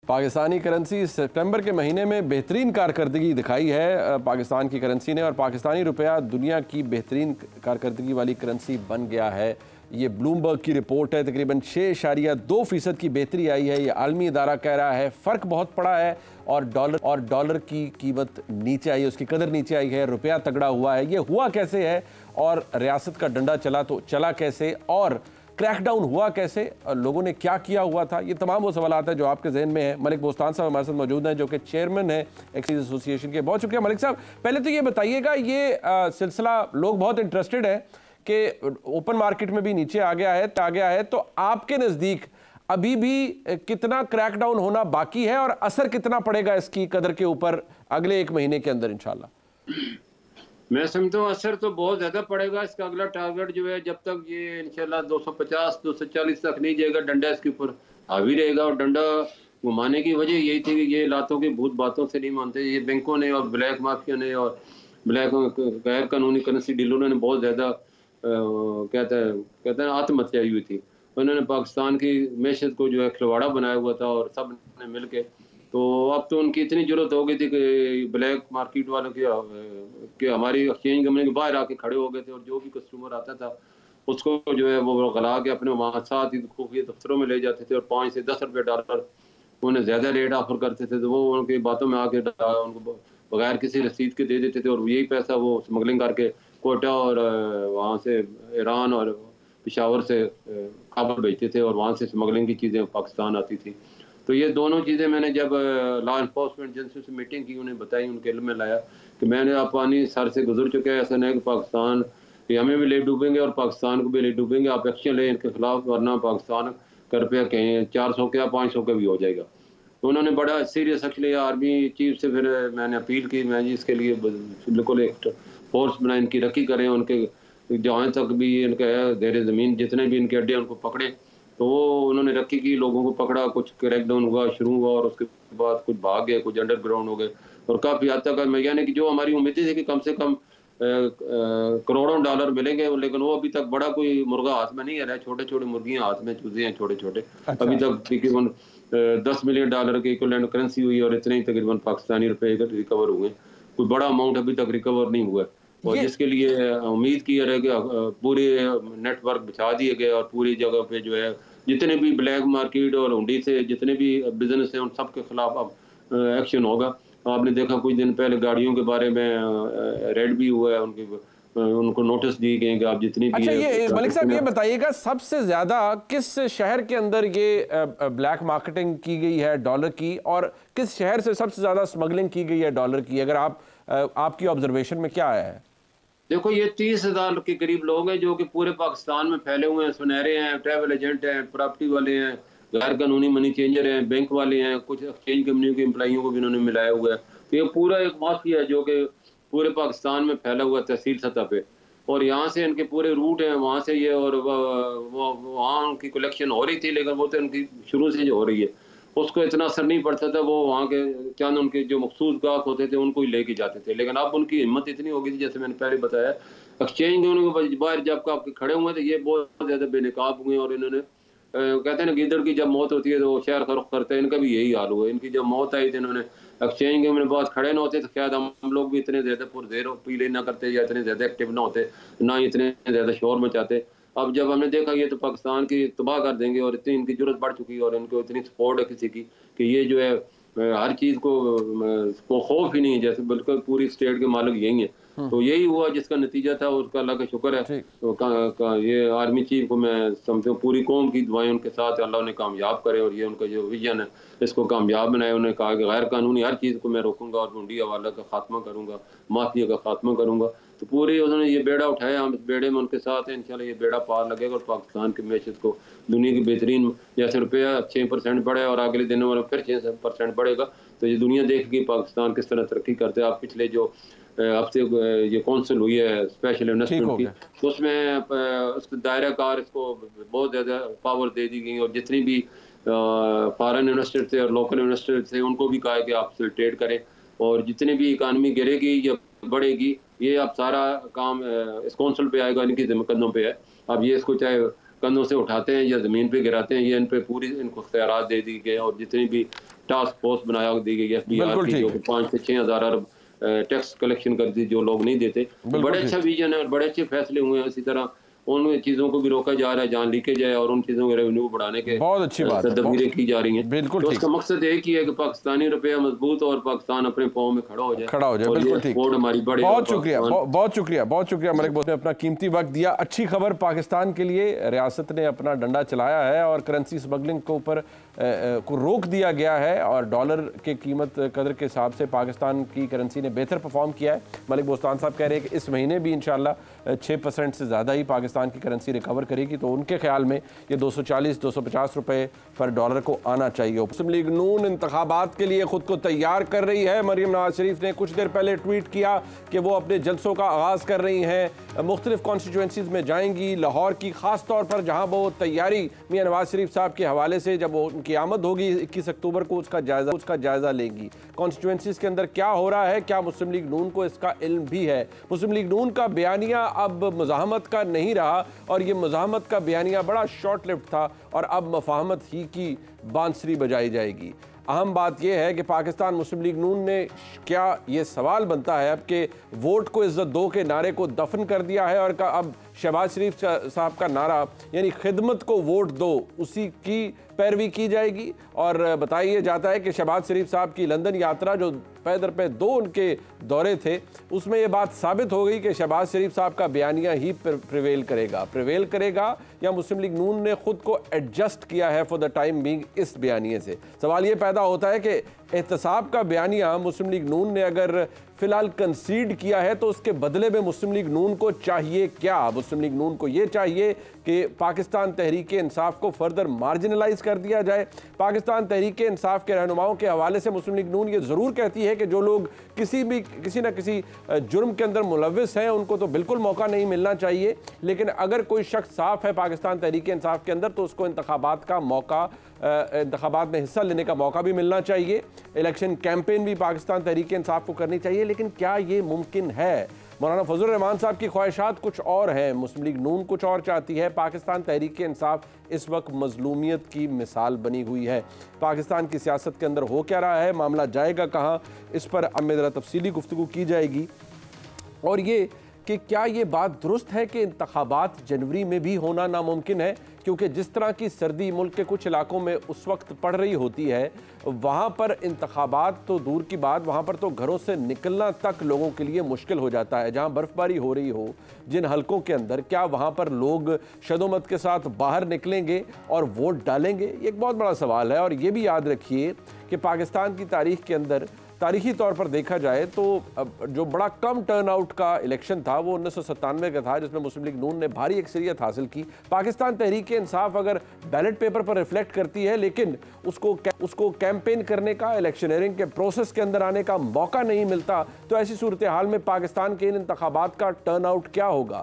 Pakistani currency सितंबर के महीने में बेहतरीन कारकर्दगी दिखाई है पाकिस्तान की करेंसी ने, और पाकिस्तानी रुपया दुनिया की बेहतरीन कारकर्दगी वाली करेंसी बन गया है। ये ब्लूमबर्ग की रिपोर्ट है। तकरीबन 6.2% की बेहतरी आई है। ये आलमी इदारा कह रहा है। फ़र्क बहुत पड़ा है और डॉलर की कीमत नीचे आई है, उसकी कदर नीचे आई है, रुपया तगड़ा हुआ है। ये हुआ कैसे है और रियासत का डंडा चला तो चला कैसे, और क्रैकडाउन हुआ कैसे, लोगों ने क्या किया हुआ था, ये तमाम वो सवाल हैं जो आपके जहन में है। मलिक बोस्तान साहब हमारे साथ मौजूद हैं जो कि चेयरमैन है एक्साइज एसोसिएशन के। बहुत शुक्रिया मलिक साहब। पहले तो ये बताइएगा, ये सिलसिला लोग बहुत इंटरेस्टेड है कि ओपन मार्केट में भी नीचे आ गया है, तो आपके नज़दीक अभी भी कितना क्रैकडाउन होना बाकी है और असर कितना पड़ेगा इसकी कदर के ऊपर अगले एक महीने के अंदर इंशाल्लाह? मैं समझता हूँ असर तो बहुत ज्यादा पड़ेगा। इसका अगला टारगेट जो है, जब तक ये इंशाल्लाह 250-240 तक नहीं जाएगा, डंडा इसके ऊपर हावी रहेगा। और डंडा घुमाने की वजह यही थी कि ये लातों की भूत बातों से नहीं मानते। ये बैंकों ने और ब्लैक माफिया ने और ब्लैक गैर कानूनी करेंसी डीलरों ने बहुत ज्यादा कहते हैं आत्महत्या हुई थी। उन्होंने पाकिस्तान की मैशत को जो है खिलवाड़ा बनाया हुआ था, और सब ने मिल के। तो अब तो उनकी इतनी जरूरत हो गई थी कि ब्लैक मार्केट वालों की हमारी एक्सचेंज कंपनी के बाहर आके खड़े हो गए थे, और जो भी कस्टमर आता था उसको जो है वो गला के अपने वहाँ साथ ही खुफिया दफ्तरों में ले जाते थे, और 5 से 10 रुपये डॉलर उन्हें ज़्यादा रेट ऑफर करते थे। तो वो उनकी बातों में आके उनको बगैर किसी रसीद के दे देते थे, और यही पैसा वो स्मगलिंग करके कोयटा और वहाँ से ईरान और पेशावर से काबुल भेजते थे, और वहाँ से स्मगलिंग की चीज़ें पाकिस्तान आती थी। तो ये दोनों चीज़ें मैंने जब लॉ इन्फोर्समेंट एजेंसी से मीटिंग की, उन्हें बताई, उनके इल्म में लाया कि मैंने पानी सर से गुजर चुका है। ऐसा नहीं कि पाकिस्तान ये हमें भी ले डूबेंगे और पाकिस्तान को भी ले डूबेंगे। आप एक्शन लें इनके खिलाफ, वरना पाकिस्तान का रुपया कहीं 400 का 500 का भी हो जाएगा। तो उन्होंने बड़ा सीरियस एक्शन लिया। आर्मी चीफ से फिर मैंने अपील की, मैं जी इसके लिए बिल्कुल एक फोर्स बनाए, इनकी रखी करें, उनके जहाँ तक भी इनका है देर ज़मीन जितने भी इनके अड्डे उनको पकड़े। तो वो उन्होंने रखी की, लोगों को पकड़ा, कुछ क्रैकडाउन हुआ, शुरू हुआ, और उसके बाद कुछ भाग गए, कुछ अंडरग्राउंड हो गए, और काफ़ी हद तक यानी कि जो हमारी उम्मीदें थी कि कम से कम करोड़ों डॉलर मिलेंगे, लेकिन वो अभी तक बड़ा कोई मुर्गा हाथ में नहीं आ रहा है। छोटे छोटे मुर्गियां हाथ में चूजे हैं, छोटे छोटे। अच्छा। अभी तक तकरीबन 10 मिलियन डॉलर के इक्विवेलेंट करेंसी हुई, और इतने ही तकरीबन पाकिस्तानी रुपए रिकवर हुए। कोई बड़ा अमाउंट अभी तक रिकवर नहीं हुआ, और जिसके लिए उम्मीद की रहे कि पूरे नेटवर्क बिछा दिए गए, और पूरी जगह पे जो है जितने भी ब्लैक मार्केट और हुंडी से जितने भी बिजनेस हैं उन सब के खिलाफ अब एक्शन होगा। आपने देखा कुछ दिन पहले गाड़ियों के बारे में रेड भी हुआ है, उनको नोटिस दिए गए कि आप जितनी भी। अच्छा, ये मलिक साहब ये बताइएगा, सबसे ज्यादा किस शहर के अंदर ये ब्लैक मार्केटिंग की गई है डॉलर की, और किस शहर से सबसे ज्यादा स्मगलिंग की गई है डॉलर की, अगर आपकी ऑब्जर्वेशन में क्या आया है? देखो, ये 30,000 के करीब लोग हैं जो कि पूरे पाकिस्तान में फैले हुए हैं। सुनहरे हैं, ट्रैवल एजेंट हैं, प्रॉपर्टी वाले हैं, गैर कानूनी मनी चेंजर हैं, बैंक वाले हैं, कुछ एक्सचेंज कंपनियों के एम्प्लॉइयों को भी इन्होंने मिलाया हुआ है। तो ये पूरा एक माफिया है जो कि पूरे पाकिस्तान में फैला हुआ है तहसील सतह पे, और यहाँ से इनके पूरे रूट हैं वहाँ से ये, और वो वहाँ उनकी कलेक्शन हो रही थी, लेकिन वो तो इनकी शुरू से जो हो रही है उसको इतना असर नहीं पड़ता था। वो वहाँ के चंद उनके जो मखसूस गाहक होते थे उनको ही लेके जाते थे, लेकिन अब उनकी हिम्मत इतनी हो गई थी, जैसे मैंने पहले बताया, एक्सचेंज के बाहर जब आपके खड़े हुए थे ये बहुत ज़्यादा बेनकाब हुए। और इन्होंने कहते हैं ना, गिदड़ की जब मौत होती है तो वो शहर का रुख करते हैं, इनका भी यही हाल हुआ। इनकी जब मौत आई थी, इन्होंने एक्सचेंज के बाद खड़े ना होते तो शायद हम लोग भी इतने ज़्यादा पुरज़ेर पीले ना करते, या इतने ज़्यादा एक्टिव ना होते, ना इतने ज़्यादा शोर मचाते। अब जब हमने देखा ये तो पाकिस्तान की तबाह कर देंगे, और इतनी इनकी जरूरत बढ़ चुकी है, और इनको इतनी सपोर्ट है किसी की कि ये जो है हर चीज़ को खौफ ही नहीं है, जैसे बिल्कुल पूरी स्टेट के मालिक यही है। तो यही हुआ जिसका नतीजा था, उसका अल्लाह का शुक्र है। तो ये आर्मी चीफ को मैं समझता हूँ पूरी कौम की दुआएं उनके साथ, अल्लाह उन्हें कामयाब करे, और ये उनका जो विजन है इसको कामयाब बनाए। उन्होंने कहा कि गैर कानूनी हर चीज़ को मैं रोकूंगा, और हुंडी हवाला का खात्मा करूंगा, माफिया का खात्मा करूंगा। तो पूरे उन्होंने ये बेड़ा उठाया, हम इस बेड़े में उनके साथ हैं। इंशाल्लाह ये बेड़ा पार लगेगा, और पाकिस्तान की मैशत को दुनिया की बेहतरीन, जैसे रुपया 6% बढ़े और अगले दिनों में फिर 6% बढ़ेगा, तो ये दुनिया देखेगी पाकिस्तान किस तरह तरक्की करते हैं। आप पिछले जो हफ्ते ये कौंसिल हुई है स्पेशल इन्वेस्टमेंट की, तो उसमें उसके दायरा कार इसको बहुत ज़्यादा पावर दे दी गई, और जितनी भी फॉरेन इन्वेस्टर थे और लोकल इन्वेस्टर थे उनको भी कहा कि आप ट्रेड करें, और जितनी भी इकानमी गिरेगी या बढ़ेगी ये अब सारा काम इस कौंसिल पे आएगा, इनकी कंधों पे है। अब ये इसको चाहे कंधों से उठाते हैं या ज़मीन पे गिराते हैं, ये इन पे पूरी इनको इख्तियारात दे दी गए, और जितनी भी टास्क फोर्स बना दी गई है FBR की, जो कि 5 से 6 हज़ार अरब टैक्स कलेक्शन करती जो लोग नहीं देते। बड़े अच्छा विजन है और बड़े अच्छे फैसले हुए हैं। इसी तरह उन चीज़ों को भी रोका जा रहा है जहाँ लीकेज है, और उन चीज़ों के रेवेन्यू बढ़ाने के बहुत अच्छी बात तदबीरें की जा रही हैं। बिल्कुल तो उसका मकसद एक ही है कि पाकिस्तानी रुपया मजबूत और पाकिस्तान अपने पाँव में खड़ा हो जाए। बिल्कुल ठीक। हमारी बड़े बहुत शुक्रिया, बहुत शुक्रिया मलिक बोस ने अपना कीमती वक्त दिया। अच्छी खबर पाकिस्तान के लिए, रियासत ने अपना डंडा चलाया है और करेंसी स्मगलिंग के ऊपर को रोक दिया गया है और डॉलर के कीमत कदर के हिसाब से पाकिस्तान की करेंसी ने बेहतर परफॉर्म किया है। मलिक बोस्तान साहब कह रहे हैं कि इस महीने भी इंशाल्लाह 6% से ज़्यादा ही पाकिस्तान की करेंसी रिकवर करेगी, तो उनके ख्याल में ये 240-250 रुपये पर डॉलर को आना चाहिए। मुस्लिम लीग नून इंतखाबात के लिए ख़ुद को तैयार कर रही है। मरियम नवाज शरीफ ने कुछ देर पहले ट्वीट किया कि वो अपने जलसों का आगाज़ कर रही हैं, मुख्तलिफ कॉन्स्टिट्यूंसीज़ में जाएंगी। लाहौर की ख़ास तौर पर जहाँ वो तैयारी मियाँ नवाज शरीफ साहब के हवाले से जब उनकी आमद होगी 21 अक्टूबर को उसका जायज़ा लेंगी। कॉन्स्टिट्यूंसीज़ के अंदर क्या हो रहा है, क्या मुस्लिम लीग नून को इसका इल्म भी है। मुस्लिम लीग नून का बयानिया अब मुज़ाहमत का नहीं रहा और ये मुज़ाहमत का बयानिया बड़ा शॉर्ट लिव्ड था और अब मफाहमत ही की बांसुरी बजाई जाएगी। अहम बात यह है कि पाकिस्तान मुस्लिम लीग नून ने क्या ये सवाल बनता है अब कि वोट को इज्जत दो के नारे को दफन कर दिया है और अब शहबाज शरीफ साहब का नारा यानी खिदमत को वोट दो उसी की पैरवी की जाएगी। और बताइए जाता है कि शहबाज शरीफ साहब की लंदन यात्रा जो पैदर पे 2 उनके दौरे थे उसमें ये बात साबित हो गई कि शहबाज शरीफ साहब का बयानिया ही प्रिवेल करेगा या मुस्लिम लीग नून ने खुद को एडजस्ट किया है फॉर द टाइम बीइंग इस बयानिए से। सवाल ये पैदा होता है कि एहतसाब का बयानिया मुस्लिम लीग नून ने अगर फिलहाल कंसीड किया है तो उसके बदले में मुस्लिम लीग नून को चाहिए क्या। मुस्लिम लीग नून को ये चाहिए कि पाकिस्तान तहरीक इंसाफ को फर्दर मार्जिनलाइज कर दिया जाए। पाकिस्तान तहरीक इंसाफ के रहनुमाओं के हवाले से मुस्लिम लीग नून ये ज़रूर कहती है कि जो लोग किसी न किसी जुर्म के अंदर मुलव्विस हैं उनको तो बिल्कुल मौका नहीं मिलना चाहिए, लेकिन अगर कोई शख्स साफ है पाकिस्तान तहरीक इंसाफ के अंदर तो उसको इंतखाबात में हिस्सा लेने का मौका भी मिलना चाहिए। इलेक्शन कैंपेन भी पाकिस्तान तहरीक इंसाफ को करनी चाहिए, लेकिन क्या ये मुमकिन है। मौलाना फजलुर रहमान साहब की ख्वाहिशात कुछ और हैं, मुस्लिम लीग नून कुछ और चाहती है। पाकिस्तान तहरीक इंसाफ इस वक्त मजलूमियत की मिसाल बनी हुई है। पाकिस्तान की सियासत के अंदर हो क्या रहा है, मामला जाएगा कहाँ, इस पर अब ज़रा तफसीली गुफ्तगू की जाएगी। और ये कि क्या ये बात दुरुस्त है कि इंतखाबात जनवरी में भी होना नामुमकिन है, क्योंकि जिस तरह की सर्दी मुल्क के कुछ इलाकों में उस वक्त पड़ रही होती है वहाँ पर इंतखाबात तो दूर की बात, वहाँ पर तो घरों से निकलना तक लोगों के लिए मुश्किल हो जाता है। जहाँ बर्फ़बारी हो रही हो जिन हलकों के अंदर, क्या वहाँ पर लोग शदोमत के साथ बाहर निकलेंगे और वोट डालेंगे, ये एक बहुत बड़ा सवाल है। और ये भी याद रखिए कि पाकिस्तान की तारीख के अंदर तारीखी तौर पर देखा जाए तो जो बड़ा कम टर्नआउट का इलेक्शन था वो 1997 का था, जिसमें मुस्लिम लीग नून ने भारी अक्सरियत हासिल की। पाकिस्तान तहरीक इंसाफ अगर बैलेट पेपर पर रिफ्लेक्ट करती है लेकिन उसको कैंपेन करने का, इलेक्शनरिंग के प्रोसेस के अंदर आने का मौका नहीं मिलता, तो ऐसी सूरत हाल में पाकिस्तान के इन इंतखाबात का टर्नआउट क्या होगा।